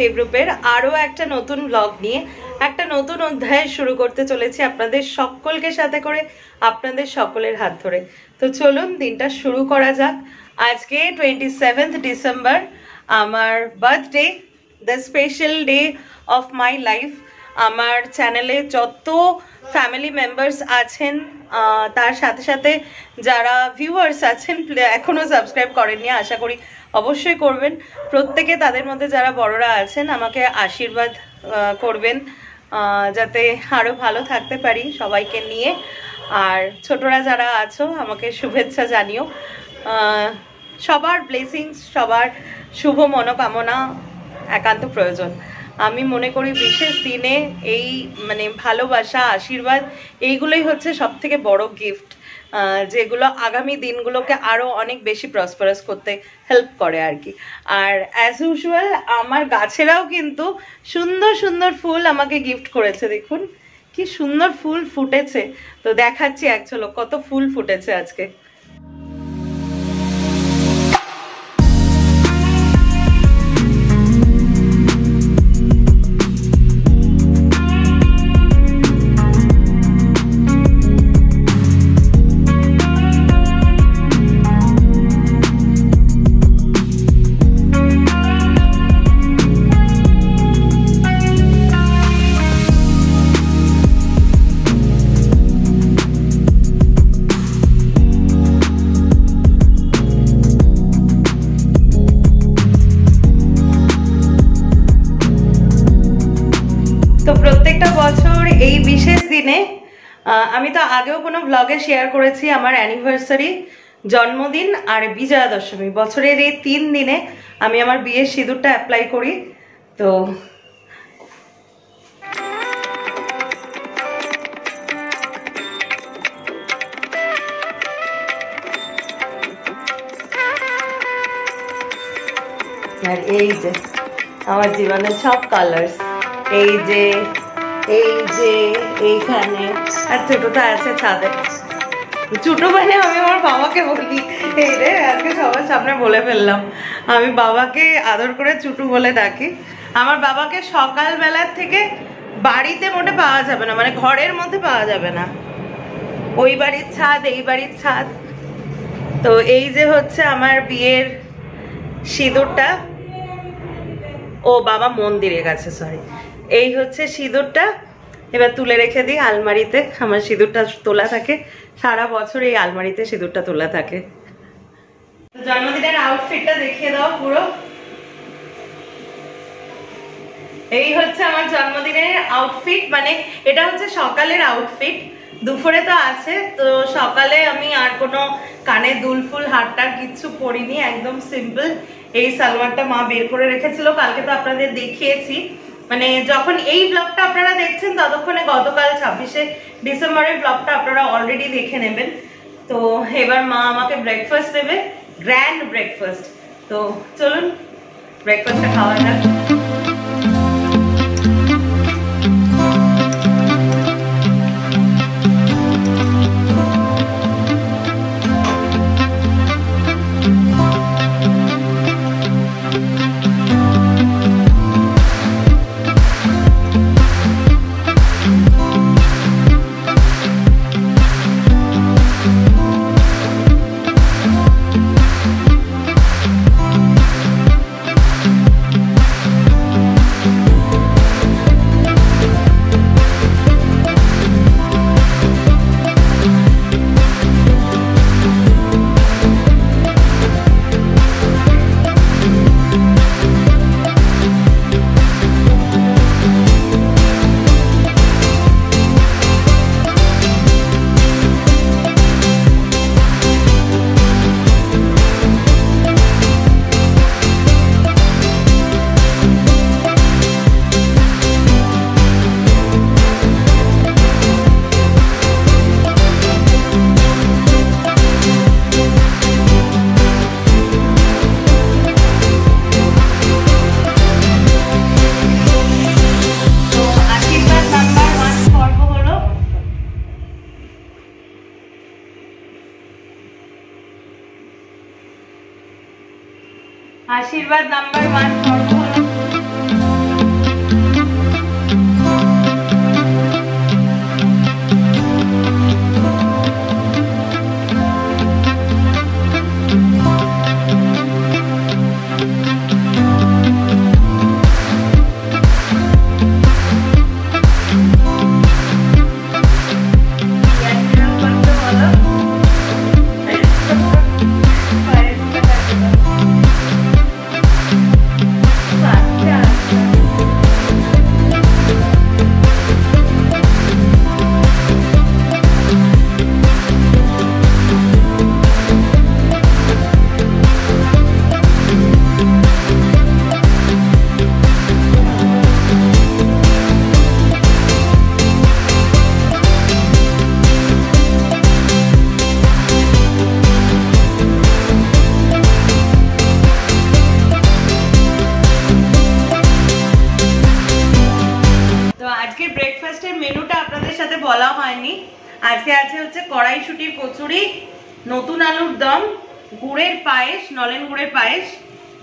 দেবরূপের আরও একটা নতুন ব্লগ নিয়ে একটা নতুন অধ্যায় শুরু করতে চলেছি আপনাদের সকলকে সাথে করে, আপনাদের সকলের হাত ধরে। তো চলুন দিনটা শুরু করা যাক। আজকে 27th ডিসেম্বর, আমার birthday, the special day of my life. আমার চ্যানেলে যত ফ্যামিলি মেম্বার্স আছেন, তার সাথে সাথে যারা ভিউয়ার্স আছেন, এখনও সাবস্ক্রাইব করেননি, আশা করি অবশ্যই করবেন। প্রত্যেকে, তাদের মধ্যে যারা বড়রা আছেন, আমাকে আশীর্বাদ করবেন যাতে আরও ভালো থাকতে পারি সবাইকে নিয়ে। আর ছোটরা যারা আছো, আমাকে শুভেচ্ছা জানিও। সবার ব্লেসিংস, সবার শুভ মনোকামনা একান্ত প্রয়োজন। আমি মনে করি বিশেষ দিনে এই ভালোবাসা, আশীর্বাদ, এইগুলোই হচ্ছে সবথেকে বড় গিফট, যেগুলো আগামী দিনগুলোকে আরও অনেক বেশি প্রসপারাস করতে হেল্প করে আর কি। আর অ্যাজ ইউজুয়াল আমার গাছেরাও কিন্তু সুন্দর সুন্দর ফুল আমাকে গিফট করেছে। দেখুন কি সুন্দর ফুল ফুটেছে। তো দেখাচ্ছি এক ঝলক কত ফুল ফুটেছে আজকে। তো প্রত্যেকটা বছর এই বিশেষ দিনে, আমি তো আগেও কোনো ব্লগে শেয়ার করেছি, আমার অ্যানিভার্সারি, জন্মদিন আর বিজয়া দশমী, বছরের এই 3 দিনে আমি আমার বিয়ের সিঁদুরটা অ্যাপ্লাই করি। তো আর এই যে আমার জীবনের সব কালার্স, এই যে এইখানে, আর ছোটটা আছে ছাদে। ছোট মানে আমি আমার বাবাকে বলি, এই রে আজকে সবার সামনে বলে ফেললাম, আমি বাবাকে আদর করে চুটু বলে ডাকি। আমার বাবাকে সকালবেলার থেকে বাড়িতে মোটে পাওয়া যাবে না, ঘরের মধ্যে পাওয়া যাবে না, ওই বাড়ির ছাদ এই বাড়ির ছাদ। তো এই যে হচ্ছে আমার বিয়ের সিঁদুরটা, ও বাবা মন্দিরে গেছে, সরি। এই হচ্ছে সিঁদুরটা, এবার তুলে রেখে দিই আলমারিতে। আমার সিঁদুরটা তোলা থাকে সারা বছর, এই আলমারিতে সিঁদুরটা তোলা থাকে। জন্মদিনের আউটফিটটা দেখিয়ে দাও পুরো। এই হচ্ছে আমার জন্মদিনের আউটফিট, এটা হচ্ছে সকালের আউটফিট, দুপুরে তো আছে। তো সকালে আমি আর কোনো কানে দুল ফুল হারটার কিচ্ছু পরিনি, একদম সিম্পল। এই সালোয়ারটা মা বের করে রেখেছিল, কালকে তো আপনাদের দেখিয়েছি। যখন এই ব্লগটা আপনারা দেখছেন ততক্ষণে গতকাল 26শে ডিসেম্বরের ব্লগটা আপনারা অলরেডি দেখে নেবেন। তো এবার মা আমাকে ব্রেকফাস্ট দেবে, গ্র্যান্ড ব্রেকফাস্ট। তো চলুন ব্রেকফাস্টটা খাওয়া যাক। आशीर्वाद नंबर 1 पढ़ो। আজকে ব্রেকফাস্টের মেনুটা আপনাদের সাথে বলা হয়নি। আজকে আছে হচ্ছে কড়াইশুটির কচুরি, নতুন আলুর দম, গুড়ের পায়েস, নলেন গুড়ের পায়েস।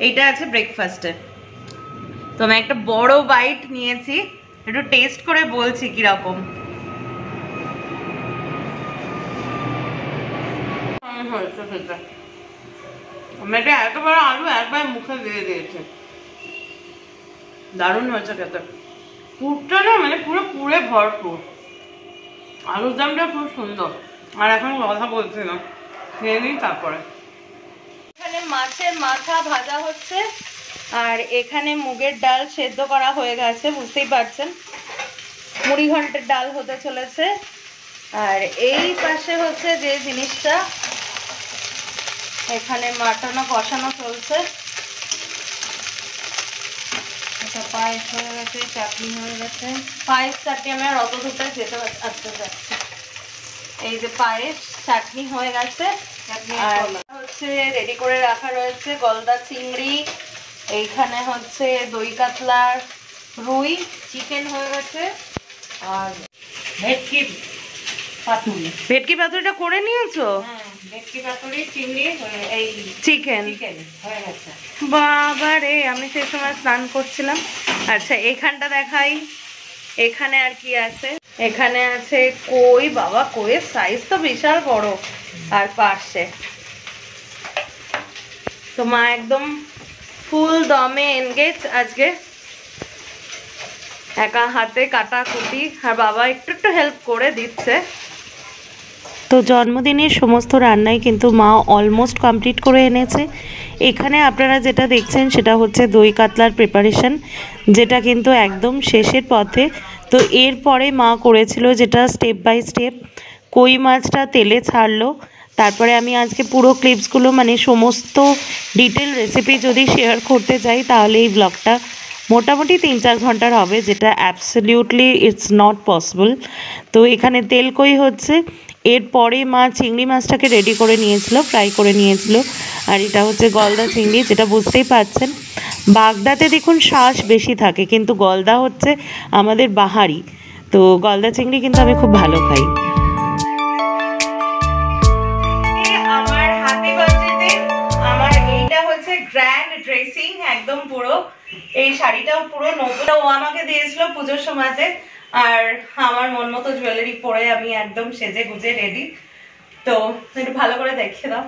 এইটা আছে ব্রেকফাস্টে। তো আমি একটা বড় বাইট নিয়েছি, একটু টেস্ট করে বলছি কিরকম। মেয়েটা এত বড় আলু একবার মুখে দিয়ে দিয়েছে, দারুণ হয়েছে খেতে। পুরটা না মানে পুরো পুরে ভরপুর, আলুর দমটা খুব সুন্দর। আর এখন কথা বলছি না, খেয়ে নিই তারপরে। এখানে মাছের মাথা ভাজা হচ্ছে, আর এখানে মুগের ডাল সেদ্ধ করা হয়ে গেছে, বুঝতেই পারছেন। মুড়ি ঘন্টের ডাল হতে চলেছে। আর এই পাশে হচ্ছে যে জিনিসটা, এখানে মাটনও কষানো চলছে। পায়েস হয়ে গেছে, চাটনি হয়ে গেছে। পায়েস চাটনি আমি আর অত দুটো যেতে আসতে যাচ্ছি। এই যে পায়েস চাটনি হয়ে গেছে, আর হচ্ছে রেডি করে রাখা রয়েছে গলদা চিংড়ি, এইখানে হচ্ছে দই কাতলার রুই, চিকেন হয়ে গেছে, আর ভেটকি পাতুরি। ভেটকি পাতুরিটা করে নিয়েছো? ভেটকি পাতুরি, চিংড়ি, এই চিকেন হয়ে গেছে। বাবা রে, আমি সেই সময় স্নান করছিলাম। আচ্ছা এইখানটা দেখাই, এখানে আর কি আছে। এখানে আছে কই, বাবা কইয়ের সাইজ তো বিশাল বড়। আর পাশে তো মা একদম ফুল দমে এনগেজ আজকে, একা হাতে কাটা কুটি, আর বাবা একটু একটু হেল্প করে দিচ্ছে। তো জন্মদিনের সমস্ত রান্নাই কিন্তু মা অলমোস্ট কমপ্লিট করে এনেছে। এখানে আপনারা যেটা দেখছেন সেটা হচ্ছে দই কাতলার প্রিপারেশন, যেটা কিন্তু একদম শেষের পথে। তো এরপরে মা করেছিল যেটা স্টেপ বাই স্টেপ, কই মাছটা তেলে ছাড়লো। তারপরে আমি আজকে পুরো ক্লিপসগুলো মানে সমস্ত ডিটেল রেসিপি যদি শেয়ার করতে যাই তাহলে এই ব্লগটা মোটামুটি 3-4 ঘন্টার হবে, যেটা অ্যাবসলিউটলি ইটস নট পসিবল। তো এখানে তেল কই হচ্ছে, এরপরে মা চিংড়ি মাছটাকে রেডি করে নিয়েছিল, ফ্রাই করে নিয়েছিল। আর এটা হচ্ছে গলদা চিংড়ি, যেটা বুঝতেই পারছেন বাগদাতে দেখুন শ্বাস বেশি থাকে, কিন্তু গলদা হচ্ছে আমাদের বাহারি। তো গলদা চিংড়ি কিন্তু আমি খুব ভালো খাই। আমার হ্যাপি বার্থডেতে আমার এইটা হচ্ছে গ্র্যান্ড ড্রেসিং, একদম পুরো এই শাড়িটাও পুরো নতুন, ও আমাকে দিয়েছিল পুজোর সময়তে। আর আমার মন মতো জুয়েলারি পরে আমি একদম সেজে গুজে রেডি। তো একটু ভালো করে দেখিয়ে দাও।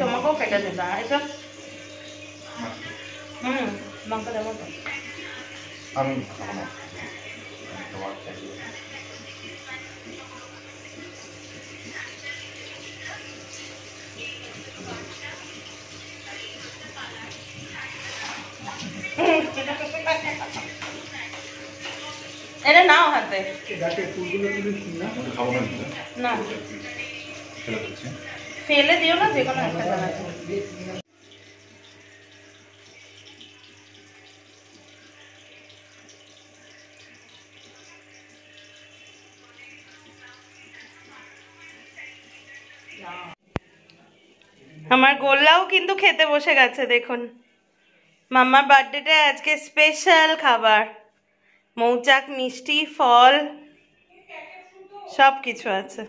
তোমাকেও কেটে দেবা এটা। লঙ্কা দেবো তো আমি হাতে না ফেলে দিও না, যে কোনো একটা জানাতে। আমার গোল্লাও কিন্তু খেতে বসে গেছে দেখুন। মাম্মার বার্থডেতে আজকে স্পেশাল খাবার, মৌচাক, মিষ্টি, ফল সব কিছু আছে।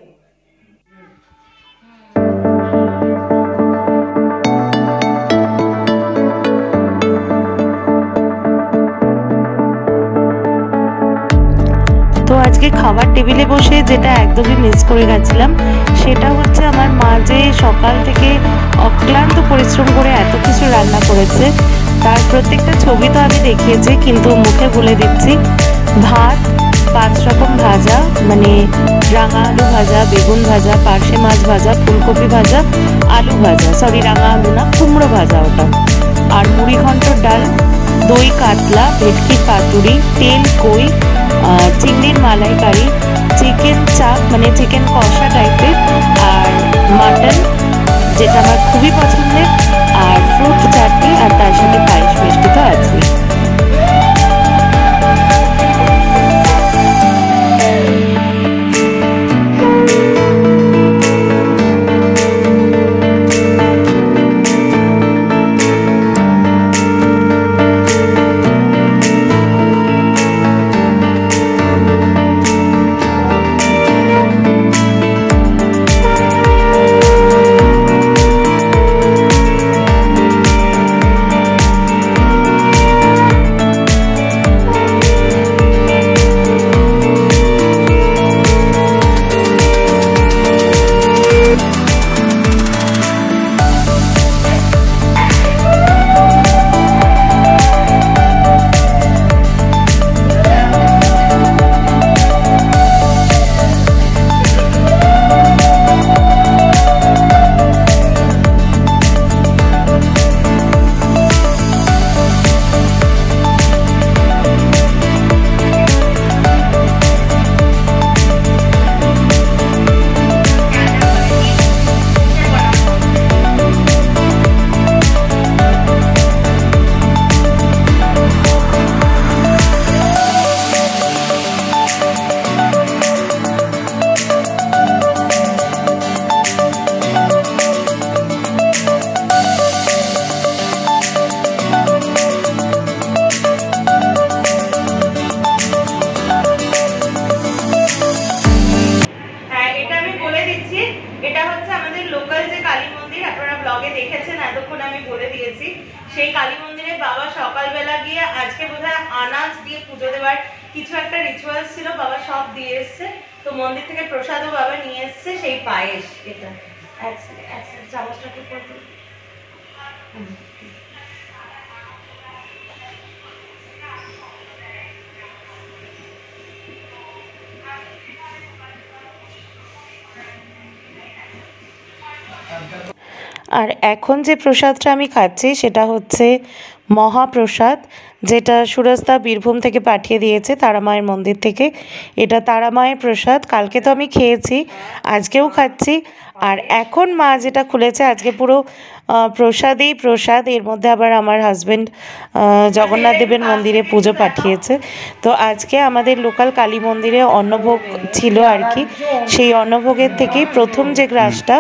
তো আজকে খাবার টেবিলে বসে যেটা একদমই মিস করে গেছিলাম সেটা হচ্ছে আমার মা যে সকাল থেকে অক্লান্ত পরিশ্রম করে এত কিছু রান্না করেছে তার প্রত্যেকটা ছবি তো আমি দেখিয়েছি, কিন্তু মুখে বলে দিচ্ছি। ভাত, 5 রকম ভাজা, মানে রাঙা আলু ভাজা, বেগুন ভাজা, পার্শে মাছ ভাজা, ফুলকপি ভাজা, আলু ভাজা, সরি রাঙা আলু না, কুমড়ো ভাজা ওটা, আর মুড়ি ঘন্টর ডাল, দই কাতলা, ভেটকির পাতুরি, তেল কই, চিংড়ির মালাইকারি, চিকেন চাপ মানে চিকেন কষা টাইপের, আর মাটন যেটা আমার খুবই পছন্দের, আর ফ্রুট চাটনি, আর তার সাথে পায়েস মিষ্টি তো আছে। সেই কালী মন্দিরে বাবা সকালবেলা গিয়ে আজকে বোধহয় আনাজ দিয়ে পুজো দেওয়ার কিছু একটা রিচুয়ালস ছিল, বাবা সব দিয়ে এসছে। তো মন্দির থেকে প্রসাদও বাবা নিয়ে এসছে, সেই পায়েস। এটা চামচটা একটু করে দিন। আর এখন যে প্রসাদটা আমি খাচ্ছি সেটা হচ্ছে মহাপ্রসাদ, যেটা সুরজদা বীরভূম থেকে পাঠিয়ে দিয়েছে তারামায়ের মন্দির থেকে। এটা তারামায়ের প্রসাদ, কালকে তো আমি খেয়েছি, আজকেও খাচ্ছি। আর এখন মা যেটা খুলেছে আজকে পুরো প্রসাদেই প্রসাদ, এর মধ্যে আবার আমার হাজব্যান্ড জগন্নাথ দেবের মন্দিরে পুজো পাঠিয়েছে। তো আজকে আমাদের লোকাল কালী মন্দিরে অন্নভোগ ছিল আর কি, সেই অন্নভোগের থেকেই প্রথম যে গ্রাসটা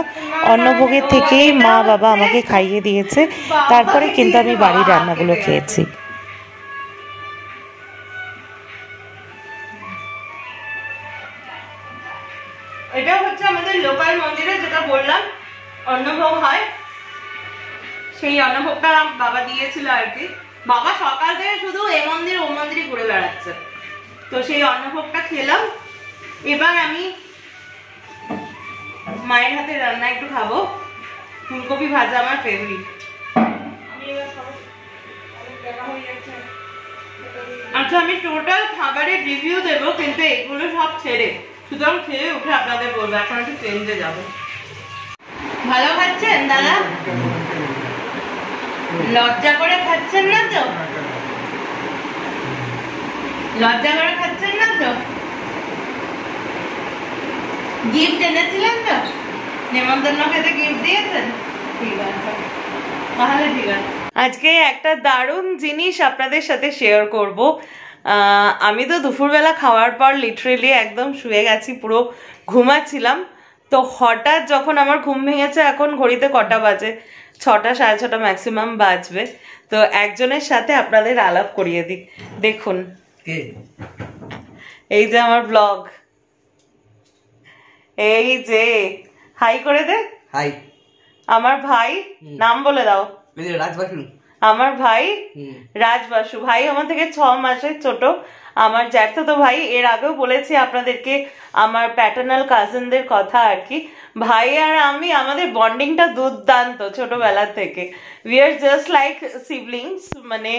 অন্নভোগের থেকেই মা বাবা আমাকে খাইয়ে দিয়েছে, তারপরে কিন্তু আমি বাড়ির রান্নাগুলো খেয়েছি। এটা হচ্ছে আমাদের লোকাল মন্দিরে যেটা বললাম অন্নভোগ হয়, সেই অন্নভোগটা বাবা দিয়েছিল আর কি। বাবা সকাল থেকে শুধু এ মন্দির ও মন্দিরই ঘুরে বেড়াচ্ছে, তো সেই অন্নভোগটা খেলাম। এবার আমি মায়ের হাতে রান্না একটু খাবো, ফুলকপি ভাজা আমার ফেভারিট। আচ্ছা, আমি টোটাল খাবারের রিভিউ দেবো, কিন্তু এগুলো সব ছেড়ে, সুতরাং খেয়ে উঠে আপনাদের বলবো। এখন একটু চেঞ্জে যাবো। ভালো খাচ্ছেন দাদা? লজ্জা করে খাচ্ছেন না তো? লজ্জা করে খাচ্ছেন না তো? গিফট এনেছিলেন তো, নেমন্তন্ন খেতে গিফট দিয়েছেন? ঠিক আছে, তাহলে ঠিক আছে। আজকে একটা দারুণ জিনিস আপনাদের সাথে শেয়ার করব। আমি তো দুপুরবেলা খাওয়ার পর লিটারেলি একদম শুয়ে গেছি, পুরো ঘুমাচ্ছিলাম। তো হঠাৎ যখন আমার ঘুম ভেঙেছে, এখন ঘড়িতে কটা বাজে, 6টা 6:30 ম্যাক্সিমাম বাজবে। তো একজনের সাথে আপনাদের আলাপ করিয়ে দিই। দেখুন, এই যে আমার ব্লগ, এই যে হাই করে দে। হাই। আমার ভাই, নাম বলে দাও। রাজবাসু। আমার ভাই রাজবাসু। ভাই আমার থেকে 6 মাসের ছোট, আমার জ্যাঠাতো ভাই। এর আগেও বলেছি আপনাদেরকে আমার প্যাটার্নাল কাজিনদের কথা আর কি। ভাই আর আমি, আমাদের বন্ডিংটা দুর্দান্ত ছোটবেলা থেকে। We are just like siblings, মানে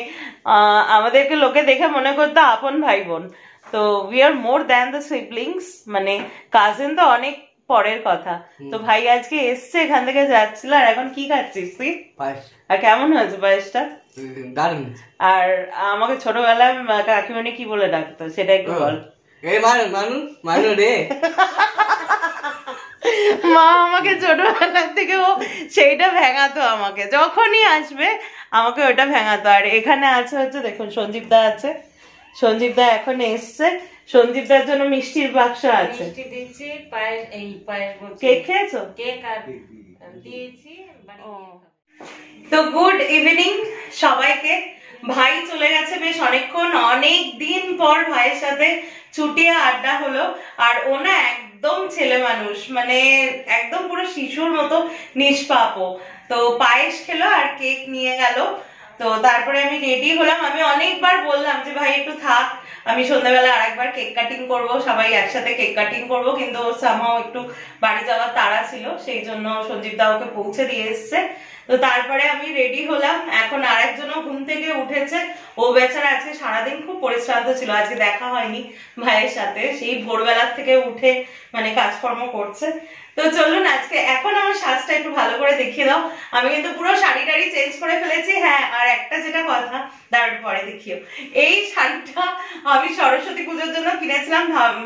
আমাদেরকে লোকে দেখে মনে করতো আপন ভাই বোন। তো we are more than the siblings, মানে কাজিন তো অনেক পরের কথা। তো ভাই আজকে এসছে, এখান থেকে যাচ্ছিল। আর এখন কি খাচ্ছিস তুই? পায়েস। আর কেমন হয়েছে পায়েসটা? দারুণ। আর আমাকে ছোটবেলায় কাকিমণি কি বলে ডাকতো সেটা একটু বল। মানু রে। মা আমাকে ছোটবেলা থেকে ও সেইটা ভেঙাতো, আমাকে যখনই আসবে আমাকে ওটা ভেঙাতো। আর এখানে আছে হচ্ছে, দেখুন সঞ্জীব দা আছে। সঞ্জীব দা এখন এসছে, সঞ্জীব দার জন্য মিষ্টির বাক্স আছে। কেক খেয়েছো? কেক দিয়েছি। তো গুড ইভিনিং সবাইকে। ভাই চলে গেছে বেশ অনেকক্ষণ, অনেক দিন পর ভাইয়ের সাথে ছুটিয়ে আড্ডা হলো। আর ও না একদম ছেলে মানুষ, মানে একদম পুরো শিশুর মতো নিষ্পাপ। তো পায়েস খেলো আর কেক নিয়ে গেল। তো তারপরে আমি রেডি হলাম। আমি অনেকবার বললাম যে ভাই একটু থাক, আমি সন্ধ্যাবেলা আরেকবার কেক কাটিং করব, সবাই একসাথে কেক কাটিং করব, কিন্তু সামহাও একটু বাড়ি যাওয়ার তাড়া ছিল, সেই জন্য সঞ্জীব দা ওকে পৌঁছে দিয়ে এসছে। তো তারপরে আমি রেডি হলাম। এখন আরেকজনও ঘুম থেকে উঠেছে, ও বেচারা আজকে সারাদিন খুব পরিশ্রান্ত ছিল, আজকে দেখা হয়নি ভাইয়ের সাথে, সেই ভোরবেলার থেকে উঠে মানে কাজকর্ম করছে। তো চলুন আজকে, এখন আমার সাজটা একটু ভালো করে দেখিয়ে দাও। আমি কিন্তু পুরো শাড়ি টাড়ি চেঞ্জ করে ফেলেছি। হ্যাঁ, আর একটা যেটা কথা, দাঁড়ান পরে দেখিও। এই শাড়িটা আমি সরস্বতী পুজোর জন্য কিনেছিলাম,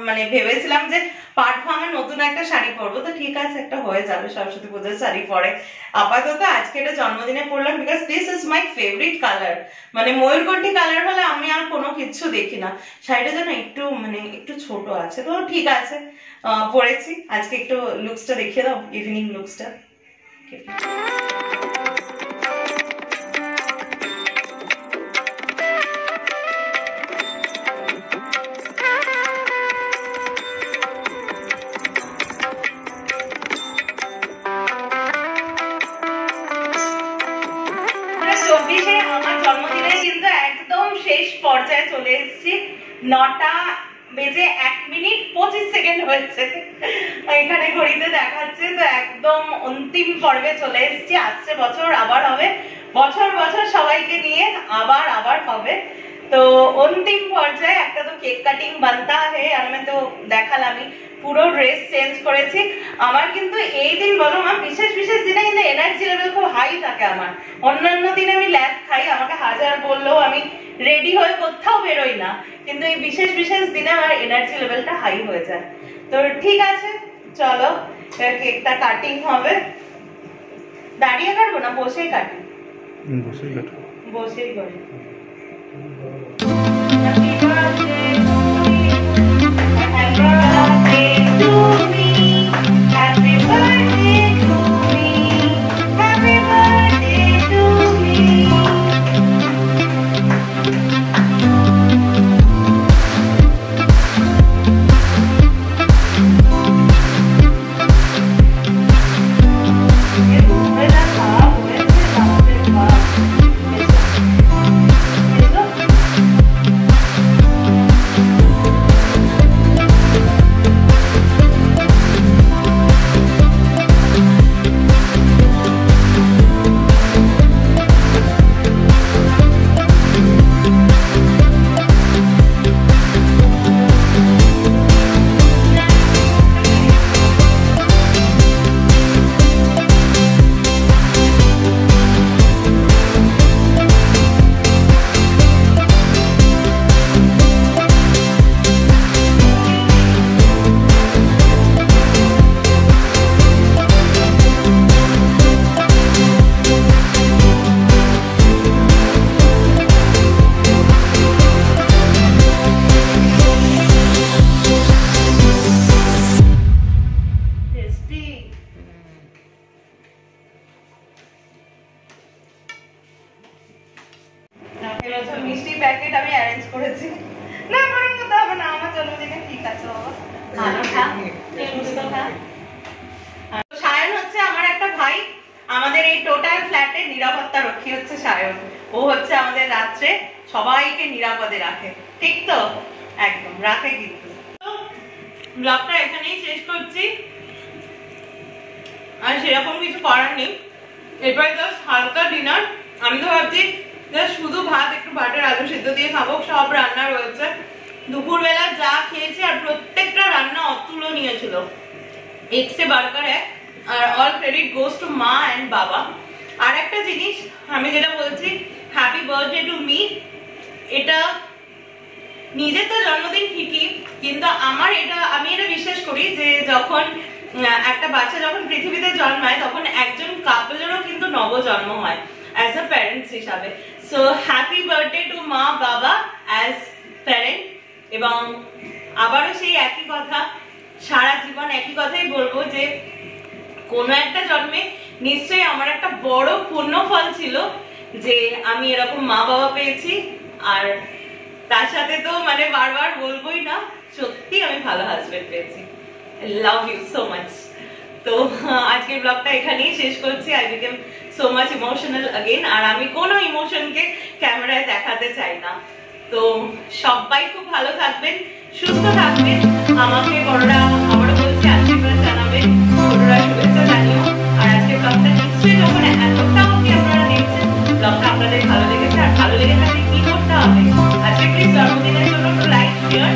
মানে ভেবেছিলাম যে পাট ভাঙা নতুন একটা শাড়ি পরবো। তো ঠিক আছে, একটা হয়ে যাবে সরস্বতী পুজোর শাড়ি পরে। আপাতত আজকে এটা জন্মদিনে পরলাম, because this is my favourite colour. মানে ময়ূরকণ্ঠী কালার হলে আমি আর কোনো কিছু দেখি না। শাড়িটা যেন একটু মানে একটু ছোট আছে, তো ঠিক আছে পরেছি। আজকে একটু লুকসটা দেখিয়ে দাও, ইভিনিং লুকসটা। আমার জন্মদিনে কিন্তু একদম শেষ পর্যায়ে চলে এসেছি। 9টা বেজে 1 মিনিট 25 সেকেন্ড হয়েছে, এখানে ঘড়িতে দেখাচ্ছে। তো একদম অন্তিম পর্বে চলে এসেছি। আসছে বছর আবার হবে, বছর বছর সবাইকে নিয়ে আবার হবে। তো অন্তিম পর্যায়ে একটা তো কেক কাটিং বানতা হে। আর আমি তো দেখালামই, পুরো ড্রেস চেঞ্জ করেছি। আমার কিন্তু এই দিন বলো মা, বিশেষ বিশেষ দিনে কিন্তু এনার্জি লেভেল খুব হাই থাকে আমার। অন্যান্য দিনে আমি ল্যাব খাই, আমাকে হাজার বললেও আমি রেডি হয়ে কোথাও বেরোই না, কিন্তু এই বিশেষ বিশেষ দিনে আমার এনার্জি লেভেলটা হাই হয়ে যায়। তো ঠিক আছে, চলো কেকটা কাটিং হবে। দাঁড়িয়ে কাটবো না বসেই কাটি? বসেই কাটো। বসেই করি। Happy birthday to you. Happy birthday to me. Happy birthday to me. Happy birthday to me. আছো বাবা? ভালো থাক, সুস্থ থাক। সায়ন হচ্ছে আমার একটা ভাই, আমাদের এই টোটাল ফ্ল্যাটের নিরাপত্তা রক্ষী হচ্ছে সায়ন। ও হচ্ছে আমাদের রাত্রে সবাইকে নিরাপদে রাখে, ঠিক তো? একদম রাখে। কিন্তু ব্লগটা এখানেই শেষ করছি, আর সেরকম কিছু করার নেই। এরপরে জাস্ট হালকা ডিনার। আমি তো ভাবছি শুধু ভাত, একটু ভাতের আলু সিদ্ধ দিয়ে খাবো। সব রান্না রয়েছে, দুপুরবেলা যা খেয়েছি, আর প্রত্যেকটা রান্না অতুলনীয় ছিল, এক্সে বার্গার এক। আর অল ক্রেডিট গোস টু মা অ্যান্ড বাবা। আর একটা জিনিস আমি যেটা বলছি, হ্যাপি বার্থডে টু মি। এটা নিজের তো জন্মদিন ঠিকই, কিন্তু আমি এটা বিশ্বাস করি যে যখন একটা বাচ্চা যখন পৃথিবীতে জন্মায়, তখন একজন কাপলেরও কিন্তু নবজন্ম হয় অ্যাজ আ প্যারেন্টস হিসাবে। সো হ্যাপি বার্থডে টু মা বাবা অ্যাজ প্যারেন্ট। এবং আবারও সেই একই কথা, সারা জীবন একই কথাই বলবো যে কোনো একটা জন্মে নিশ্চয়ই আমার একটা বড় পুণ্যফল ছিল যে আমি এরকম মা বাবা পেয়েছি। আর তার সাথে তো মানে বারবার বলবোই না, সত্যি আমি ভালো হাজবেন্ড পেয়েছি। Love you so much. তো আজকের ব্লগটা এখানেই শেষ করছি। I became so much emotional again. আর আমি কোনো ইমোশনকে ক্যামেরায় দেখাতে চাই না। তো সবাই খুব ভালো থাকবেন, সুস্থ থাকবেন। আমাকে বড়রা আবারও বলছি আশীর্বাদ জানাবেন, ছোটরা শুভেচ্ছা জানিও। আর আজকের ব্লগটা নিশ্চয়ই যখন এতটা অবধি আপনারা দেখছেন, ব্লগটা আপনাদের ভালো লেগেছে। আর ভালো লেগে থাকলে কি করতে হবে? আজকে প্লিজ জন্মদিনের জন্য একটু লাইক, শেয়ার